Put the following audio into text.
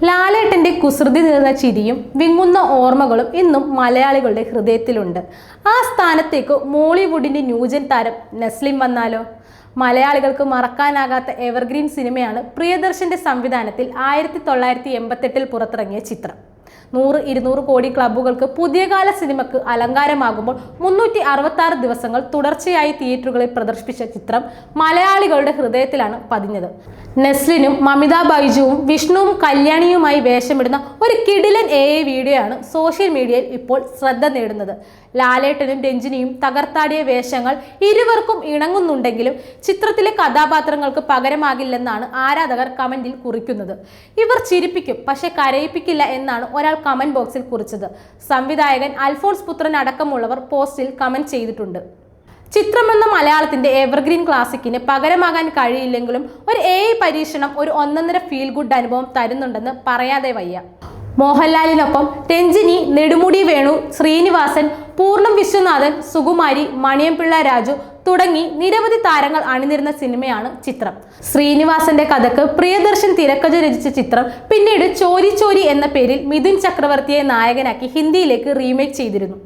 ലാലേട്ടൻ്റെ കുസൃതി നിറഞ്ഞ ചിരിയും വിങ്ങുന്ന ഓർമ്മകളും ഇന്നും മലയാളികളുടെ ഹൃദയത്തിലുണ്ട്. ആ സ്ഥാനത്തേക്ക് മോളിവുഡിൻ്റെ ന്യൂജൻ താരം നെസ്ലിൻ വന്നാലോ? മലയാളികൾക്ക് മറക്കാനാകാത്ത എവർഗ്രീൻ സിനിമയാണ് പ്രിയദർശൻ്റെ സംവിധാനത്തിൽ 1988 പുറത്തിറങ്ങിയ ചിത്രം. 100-200 കോടി ക്ലബ്ബുകൾക്ക് പുതിയ കാല സിനിമയ്ക്ക് അലങ്കാരമാകുമ്പോൾ 366 ദിവസങ്ങൾ തുടർച്ചയായി തിയേറ്ററുകളിൽ പ്രദർശിപ്പിച്ച ചിത്രം മലയാളികളുടെ ഹൃദയത്തിലാണ് പതിഞ്ഞത്. നെസ്ലിനും മമിത ബൈജുവും വിഷ്ണുവും കല്യാണിയുമായി വേഷമിടുന്ന ഒരു കിടിലൻ AI വീഡിയോ ആണ് സോഷ്യൽ മീഡിയയിൽ ഇപ്പോൾ ശ്രദ്ധ നേടുന്നത്. ലാലേട്ടനും രഞ്ജിനിയും തകർത്താടിയ വേഷങ്ങൾ ഇരുവർക്കും ഇണങ്ങുന്നുണ്ടെങ്കിലും ചിത്രത്തിലെ കഥാപാത്രങ്ങൾക്ക് പകരമാകില്ലെന്നാണ് ആരാധകർ കമന്റിൽ കുറിക്കുന്നത്. ഇവർ ചിരിപ്പിക്കും പക്ഷെ കരയിപ്പിക്കില്ല എന്നാണ് ഒരാൾ കമന്റ് ബോക്സിൽ കുറിച്ചത്. സംവിധായകൻ അൽഫോൺസ് പുത്രൻ അടക്കമുള്ളവർ പോസ്റ്റിൽ കമന്റ് ചെയ്തിട്ടുണ്ട്. ചിത്രമെന്ന മലയാളത്തിന്റെ എവർഗ്രീൻ ക്ലാസിക്കിന് പകരമാകാൻ കഴിയില്ലെങ്കിലും ഒരു AI പരീക്ഷണം ഒരു ഒന്നൊന്നര ഫീൽ ഗുഡ് അനുഭവം തരുന്നുണ്ടെന്ന് പറയാതെ വയ്യ. മോഹൻലാലിനൊപ്പം രഞ്ജിനി, നെടുമുടി വേണു, ശ്രീനിവാസൻ, പൂർണ്ണം വിശ്വനാഥൻ, സുകുമാരി, മണിയംപിള്ള രാജു തുടങ്ങി നിരവധി താരങ്ങൾ അണിനിരുന്ന സിനിമയാണ് ചിത്രം. ശ്രീനിവാസന്റെ കഥക്ക് പ്രിയദർശൻ തിരക്കഥ രചിച്ച ചിത്രം പിന്നീട് ചോരി ചോരി എന്ന പേരിൽ മിഥുൻ ചക്രവർത്തിയെ നായകനാക്കി ഹിന്ദിയിലേക്ക് റീമേക്ക് ചെയ്തിരുന്നു.